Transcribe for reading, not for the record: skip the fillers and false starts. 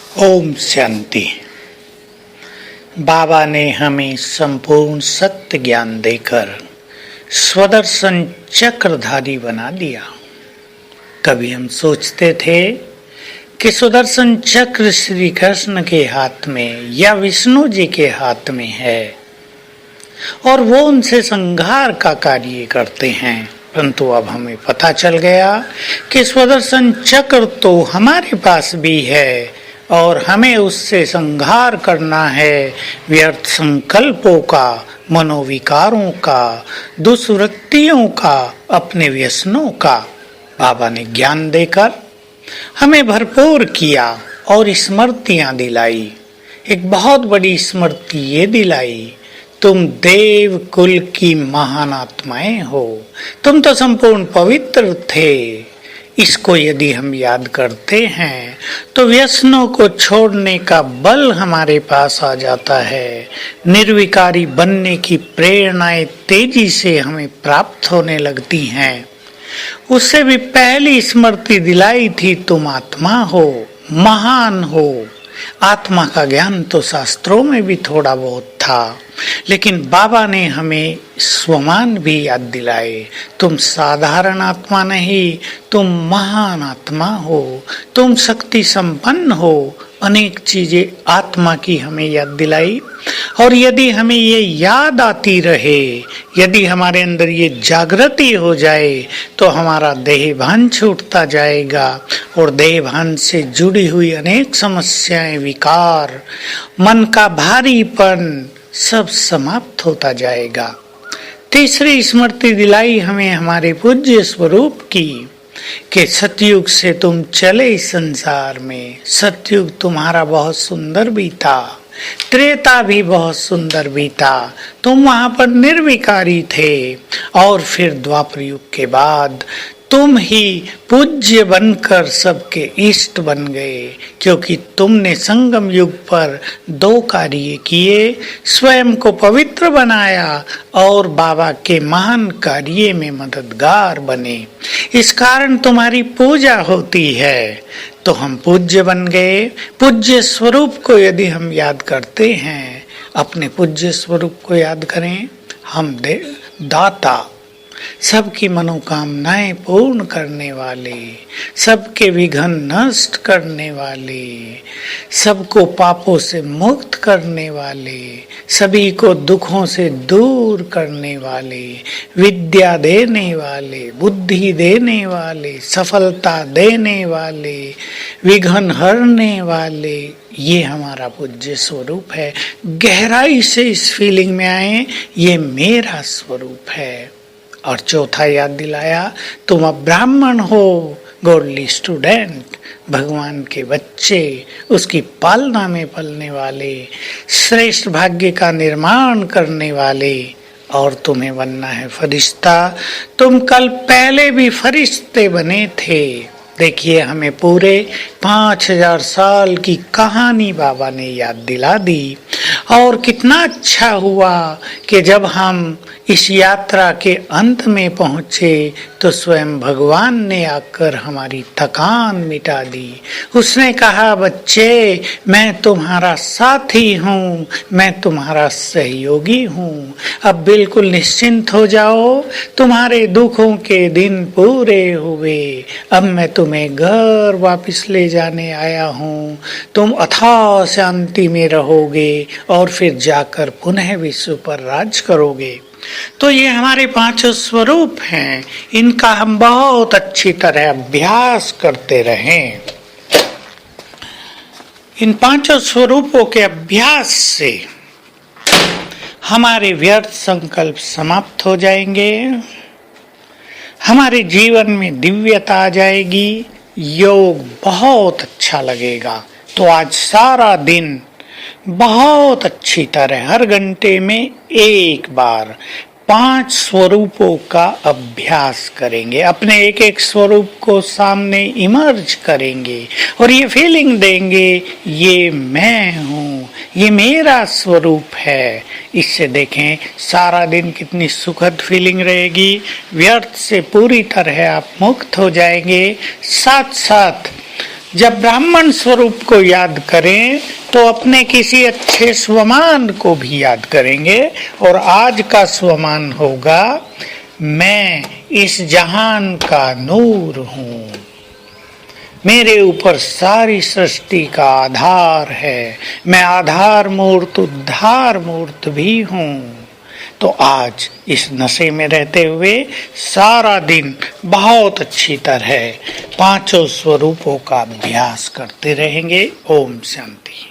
ओम शांति। बाबा ने हमें संपूर्ण सत्य ज्ञान देकर स्वदर्शन चक्रधारी बना दिया। कभी हम सोचते थे कि सुदर्शन चक्र श्री कृष्ण के हाथ में या विष्णु जी के हाथ में है और वो उनसे संहार का कार्य करते हैं, परंतु अब हमें पता चल गया कि स्वदर्शन चक्र तो हमारे पास भी है और हमें उससे संहार करना है व्यर्थ संकल्पों का, मनोविकारों का, दुष्वृत्तियों का, अपने व्यसनों का। बाबा ने ज्ञान देकर हमें भरपूर किया और स्मृतियां दिलाई। एक बहुत बड़ी स्मृति ये दिलाई, तुम देव कुल की महान आत्माएं हो, तुम तो संपूर्ण पवित्र थे। इसको यदि हम याद करते हैं तो व्यसनों को छोड़ने का बल हमारे पास आ जाता है। निर्विकारी बनने की प्रेरणाएं तेजी से हमें प्राप्त होने लगती हैं। उससे भी पहली स्मृति दिलाई थी, तुम आत्मा हो, महान हो। आत्मा का ज्ञान तो शास्त्रों में भी थोड़ा बहुत था, लेकिन बाबा ने हमें स्वमान भी याद दिलाए, तुम साधारण आत्मा नहीं, तुम महान आत्मा हो, तुम शक्ति संपन्न हो। अनेक चीजें आत्मा की हमें याद दिलाई। और यदि हमें ये याद आती रहे, यदि हमारे अंदर ये जागृति हो जाए, तो हमारा देहभान छूटता जाएगा और देहभान से जुड़ी हुई अनेक समस्याएं, विकार, मन का भारीपन सब समाप्त होता जाएगा। तीसरी स्मृति दिलाई हमें हमारे पूज्य स्वरूप की कि सतयुग से तुम चले इस संसार में। सतयुग तुम्हारा बहुत सुंदर बीता, त्रेता भी बहुत सुंदर बीता, तुम वहां पर निर्विकारी थे। और फिर द्वापर युग के बाद तुम ही पूज्य बनकर सबके इष्ट बन गए, क्योंकि तुमने संगम युग पर दो कार्य किए, स्वयं को पवित्र बनाया और बाबा के महान कार्य में मददगार बने। इस कारण तुम्हारी पूजा होती है, तो हम पूज्य बन गए। पूज्य स्वरूप को यदि हम याद करते हैं, अपने पूज्य स्वरूप को याद करें, हम दाता, सबकी मनोकामनाएं पूर्ण करने वाले, सबके विघ्न नष्ट करने वाले, सबको पापों से मुक्त करने वाले, सभी को दुखों से दूर करने वाले, विद्या देने वाले, बुद्धि देने वाले, सफलता देने वाले, विघ्न हरने वाले, ये हमारा पूज्य स्वरूप है। गहराई से इस फीलिंग में आए, ये मेरा स्वरूप है। और चौथा याद दिलाया, तुम अब ब्राह्मण हो, गॉडली स्टूडेंट, भगवान के बच्चे, उसकी पालना में पलने वाले, श्रेष्ठ भाग्य का निर्माण करने वाले, और तुम्हें बनना है फरिश्ता। तुम कल पहले भी फरिश्ते बने थे। देखिए, हमें पूरे 5000 साल की कहानी बाबा ने याद दिला दी। और कितना अच्छा हुआ कि जब हम इस यात्रा के अंत में पहुंचे तो स्वयं भगवान ने आकर हमारी थकान मिटा दी। उसने कहा, बच्चे, मैं तुम्हारा साथी हूँ, मैं तुम्हारा सहयोगी हूँ, अब बिल्कुल निश्चिंत हो जाओ, तुम्हारे दुखों के दिन पूरे हुए, अब मैं तुम्हें घर वापस ले जाने आया हूँ। तुम अथाह शांति में रहोगे और फिर जाकर पुनः विश्व पर राज करोगे। तो ये हमारे पांचों स्वरूप हैं, इनका हम बहुत अच्छी तरह अभ्यास करते रहें। इन पांचों स्वरूपों के अभ्यास से हमारे व्यर्थ संकल्प समाप्त हो जाएंगे, हमारे जीवन में दिव्यता आ जाएगी, योग बहुत अच्छा लगेगा। तो आज सारा दिन बहुत अच्छी तरह हर घंटे में एक बार 5 स्वरूपों का अभ्यास करेंगे। अपने एक एक स्वरूप को सामने इमर्ज करेंगे और ये फीलिंग देंगे, ये मैं हूँ, ये मेरा स्वरूप है। इससे देखें सारा दिन कितनी सुखद फीलिंग रहेगी। व्यर्थ से पूरी तरह आप मुक्त हो जाएंगे। साथ साथ जब ब्राह्मण स्वरूप को याद करें तो अपने किसी अच्छे स्वमान को भी याद करेंगे। और आज का स्वमान होगा, मैं इस जहान का नूर हूं, मेरे ऊपर सारी सृष्टि का आधार है, मैं आधार मूर्त उद्धार मूर्त भी हूं। तो आज इस नशे में रहते हुए सारा दिन बहुत अच्छी तरह पांचों स्वरूपों का अभ्यास करते रहेंगे। ओम शांति।